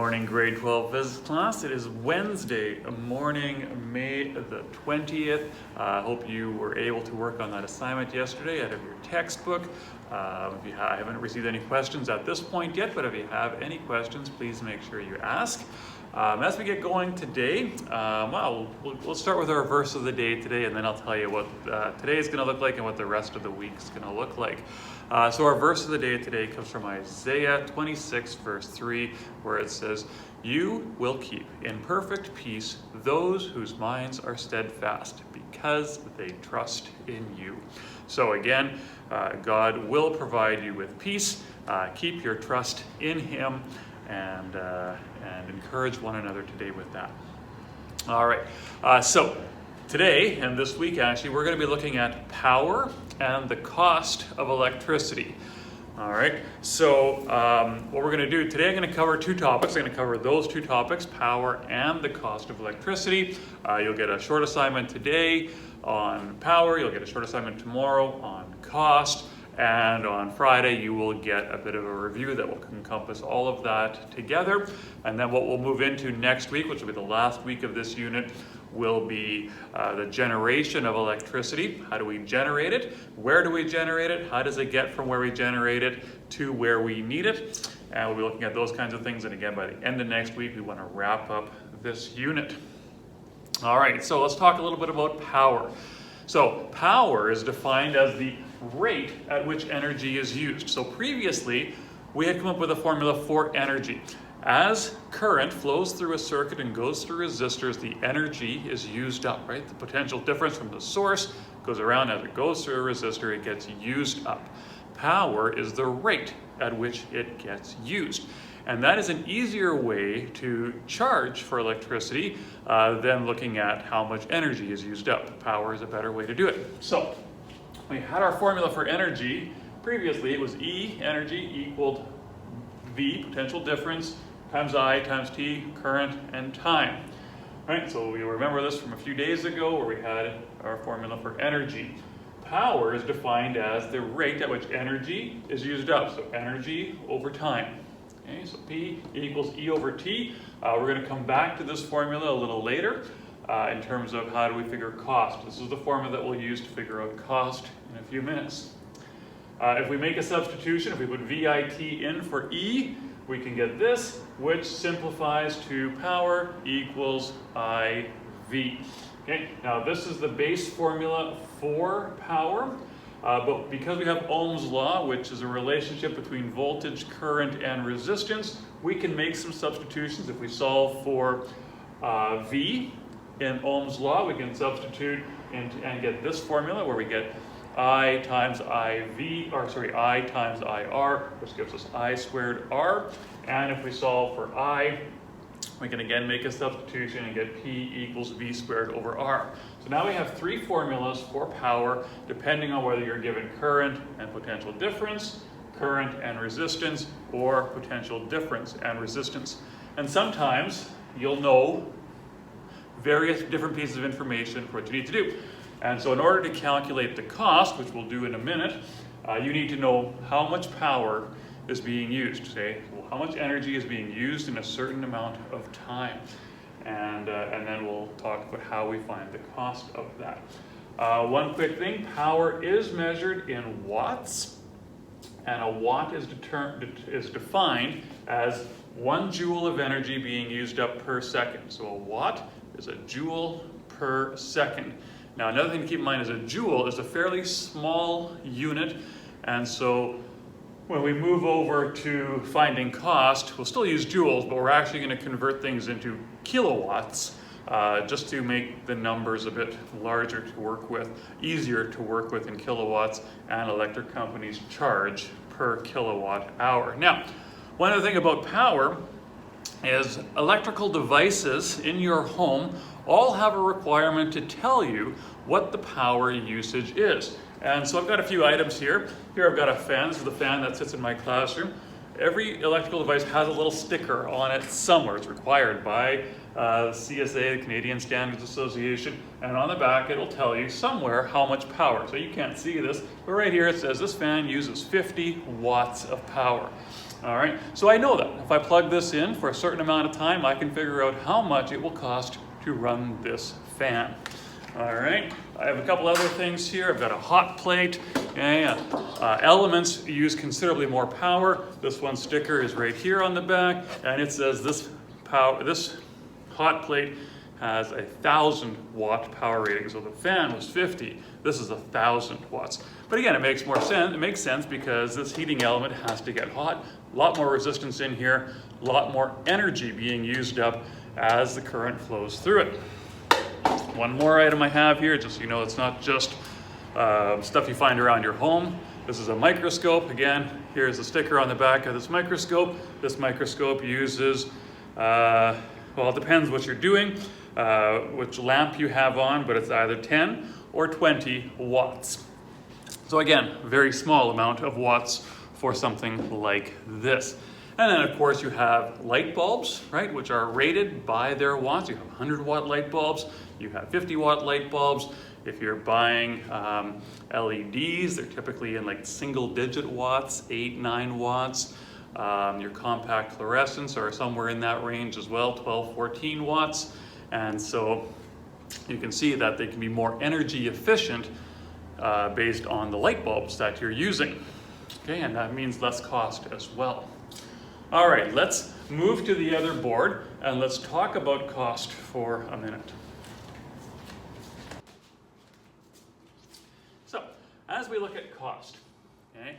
morning, grade 12 physics class. It is Wednesday morning, May the 20th. I hope you were able to work on that assignment yesterday out of your textbook. If you haven't received any questions at this point yet, but if you have any questions, please make sure you ask. As we get going today, we'll start with our verse of the day today, and then I'll tell you what today is going to look like and what the rest of the week is going to look like. So our verse of the day today comes from Isaiah 26, verse 3, where it says, "You will keep in perfect peace those whose minds are steadfast, because they trust in you." So again, God will provide you with peace. Keep your trust in Him, and encourage one another today with that. All right, so today and this week actually we're going to be looking at power and the cost of electricity. All right, so what we're going to do today, I'm going to cover two topics. I'm going to cover those two topics, power and the cost of electricity. You'll get a short assignment today on power, you'll get a short assignment tomorrow on cost, and on Friday you will get a bit of a review that will encompass all of that together. And then what we'll move into next week, which will be the last week of this unit, will be the generation of electricity. How do we generate it? Where do we generate it? How does it get from where we generate it to where we need it? And we'll be looking at those kinds of things. And again, by the end of next week, we want to wrap up this unit. All right, so let's talk a little bit about power. So power is defined as the rate at which energy is used. So previously, we had come up with a formula for energy. As current flows through a circuit and goes through resistors, the energy is used up, right? The potential difference from the source goes around as it goes through a resistor, it gets used up. Power is the rate at which it gets used. And that is an easier way to charge for electricity than looking at how much energy is used up. Power is a better way to do it. So we had our formula for energy. Previously, it was E, energy, equaled V, potential difference, times I times T, current, and time. Right, so we remember this from a few days ago where we had our formula for energy. Power is defined as the rate at which energy is used up, so energy over time. Okay, so P equals E over T. We're going to come back to this formula a little later in terms of how do we figure cost. This is the formula that we'll use to figure out cost in a few minutes. If we make a substitution, if we put VIT in for E, we can get this, which simplifies to power equals IV. Okay, now this is the base formula for power, but because we have Ohm's law, which is a relationship between voltage, current, and resistance, we can make some substitutions. If we solve for V in Ohm's law, we can substitute and get this formula where we get I times IV, I times IR, which gives us I squared R. And if we solve for I, we can again make a substitution and get P equals V squared over R. So now we have three formulas for power, depending on whether you're given current and potential difference, current and resistance, or potential difference and resistance. And sometimes you'll know various different pieces of information for what you need to do. And so in order to calculate the cost, which we'll do in a minute, you need to know how much power is being used, okay? Well, how much energy is being used in a certain amount of time. And then we'll talk about how we find the cost of that. One quick thing, power is measured in watts, and a watt is defined as 1 joule of energy being used up per second. So a watt is a joule per second. Now another thing to keep in mind is a joule is a fairly small unit, and so when we move over to finding cost, we'll still use joules, but we're actually going to convert things into kilowatts just to make the numbers a bit larger to work with, easier to work with in kilowatts, and electric companies charge per kilowatt hour. Now, one other thing about power is electrical devices in your home all have a requirement to tell you what the power usage is. And so I've got a few items here. Here I've got a fan. This is the fan that sits in my classroom. Every electrical device has a little sticker on it somewhere. It's required by CSA, the Canadian Standards Association, and on the back it'll tell you somewhere how much power. So you can't see this, but right here it says this fan uses 50 watts of power. All right, so I know that. If I plug this in for a certain amount of time, I can figure out how much it will cost to run this fan. All right, I have a couple other things here. I've got a hot plate. Okay, elements use considerably more power. This one sticker is right here on the back, and it says this hot plate has 1,000 watt power rating. So the fan was 50. This is 1,000 watts. But again, it makes more sense. It makes sense because this heating element has to get hot. A lot more resistance in here. A lot more energy being used up as the current flows through it. One more item I have here, just so you know, it's not just stuff you find around your home. This is a microscope. Again, here's a sticker on the back of this microscope. This microscope uses, well, it depends what you're doing, which lamp you have on, but it's either 10 or 20 watts. So again, very small amount of watts for something like this. And then of course you have light bulbs, right, which are rated by their watts. You have 100 watt light bulbs, you have 50 watt light bulbs. If you're buying LEDs, they're typically in like single digit watts, 8, 9 watts. Your compact fluorescents are somewhere in that range as well, 12, 14 watts. And so you can see that they can be more energy efficient based on the light bulbs that you're using. Okay, and that means less cost as well. All right, let's move to the other board and let's talk about cost for a minute. So, as we look at cost, okay,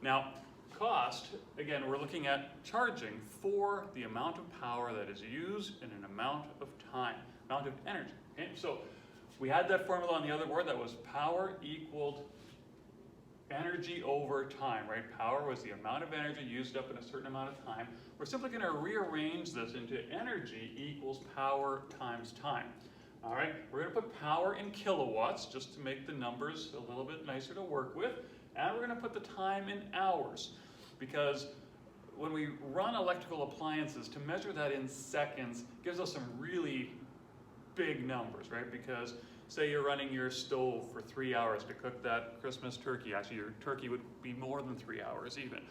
now cost, again, we're looking at charging for the amount of power that is used in an amount of time, amount of energy. Okay, so we had that formula on the other board that was power equaled energy over time, right? Power was the amount of energy used up in a certain amount of time. We're simply going to rearrange this into energy equals power times time. All right, we're going to put power in kilowatts just to make the numbers a little bit nicer to work with, and we're going to put the time in hours, because when we run electrical appliances, to measure that in seconds gives us some really big numbers, right? Because say you're running your stove for 3 hours to cook that Christmas turkey. Actually, your turkey would be more than 3 hours even.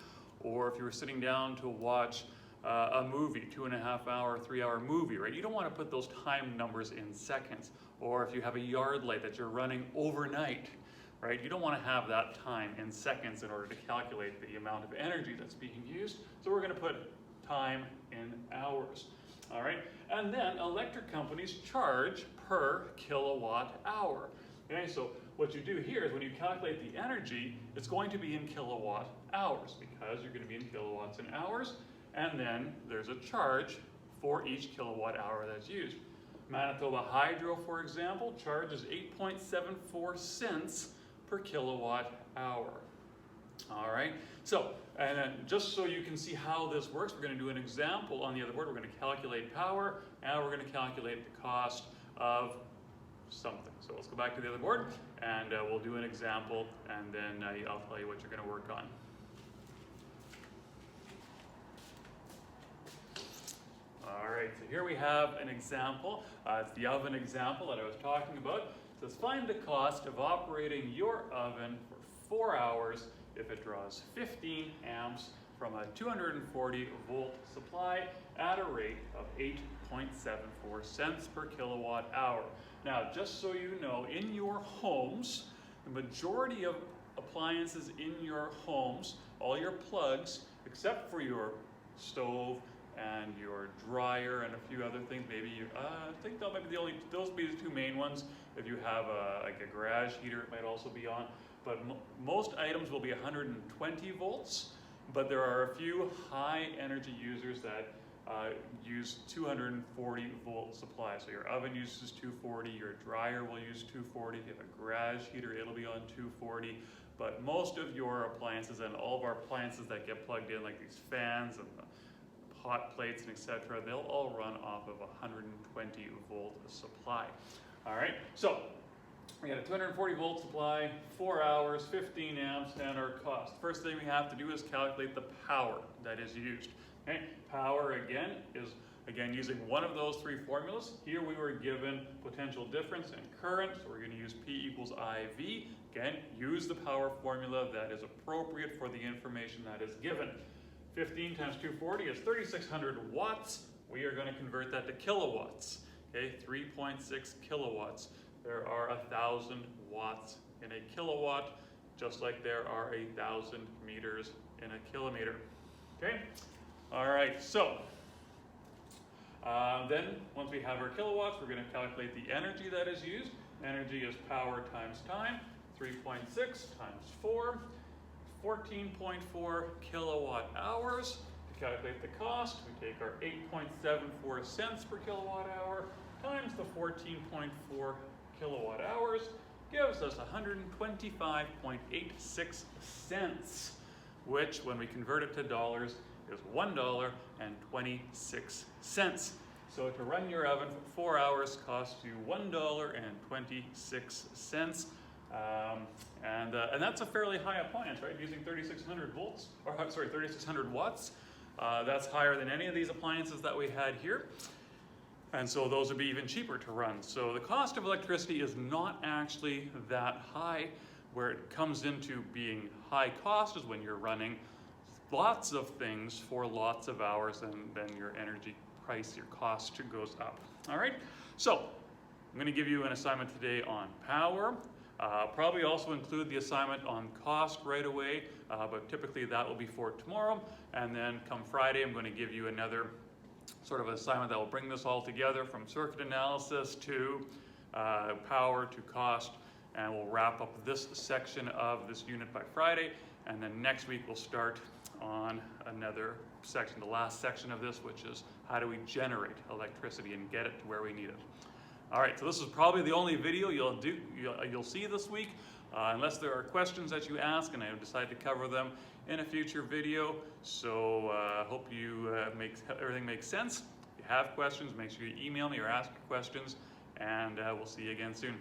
Or if you were sitting down to watch a movie, 2.5 hour, 3 hour movie, right? You don't want to put those time numbers in seconds. Or if you have a yard light that you're running overnight, right? You don't want to have that time in seconds in order to calculate the amount of energy that's being used. So we're going to put time in hours. All right, and then electric companies charge per kilowatt hour. Okay, so what you do here is when you calculate the energy, it's going to be in kilowatt hours because you're going to be in kilowatts and hours, and then there's a charge for each kilowatt hour that's used. Manitoba Hydro, for example, charges 8.74 cents per kilowatt hour. All right, so, and then just so you can see how this works, we're going to do an example on the other board. We're going to calculate power, and we're going to calculate the cost of something. So let's go back to the other board, and we'll do an example, and then I'll tell you what you're going to work on. All right, so here we have an example. It's the oven example that I was talking about. It says find the cost of operating your oven for 4 hours if it draws 15 amps from a 240 volt supply at a rate of 8.74 cents per kilowatt hour. Now, just so you know, in your homes, the majority of appliances in your homes, all your plugs, except for your stove and your dryer and a few other things, maybe you, I think that might be those would be the two main ones. If you have like a garage heater, it might also be on. But most items will be 120 volts, but there are a few high energy users that use 240 volt supply. So your oven uses 240, your dryer will use 240. If you have a garage heater, it'll be on 240. But most of your appliances and all of our appliances that get plugged in, like these fans and the hot plates and etc., they'll all run off of a 120 volt supply. All right, so we got a 240 volt supply, 4 hours, 15 amps, and our cost. First thing we have to do is calculate the power that is used. Okay? Power, again, is Again, using one of those three formulas. Here we were given potential difference in current, so we're going to use P equals IV. Again, use the power formula that is appropriate for the information that is given. 15 times 240 is 3,600 watts. We are going to convert that to kilowatts. Okay, 3.6 kilowatts. There are 1,000 watts in a kilowatt, just like there are 1,000 meters in a kilometer. Okay, all right, so then once we have our kilowatts, we're going to calculate the energy that is used. Energy is power times time. 3.6 times 4, 14.4 kilowatt hours. To calculate the cost, we take our 8.74 cents per kilowatt hour times the 14.4 kilowatt hours, gives us 125.86 cents, which when we convert it to dollars is $1.26. So to run your oven for 4 hours costs you $1.26. And that's a fairly high appliance, right? Using 3,600 volts, or sorry, 3,600 watts. That's higher than any of these appliances that we had here. And so those would be even cheaper to run. So the cost of electricity is not actually that high. Where it comes into being high cost is when you're running lots of things for lots of hours, and then your energy price, your cost goes up. All right, so I'm going to give you an assignment today on power. Probably also include the assignment on cost right away, but typically that will be for tomorrow. And then come Friday, I'm going to give you another sort of assignment that will bring this all together, from circuit analysis to power to cost. And we'll wrap up this section of this unit by Friday. And then next week we'll start on another section, the last section of this, which is how do we generate electricity and get it to where we need it. All right, so this is probably the only video you'll see this week, unless there are questions that you ask, and I decide to cover them in a future video. So hope everything makes sense. If you have questions, make sure you email me or ask your questions, and we'll see you again soon.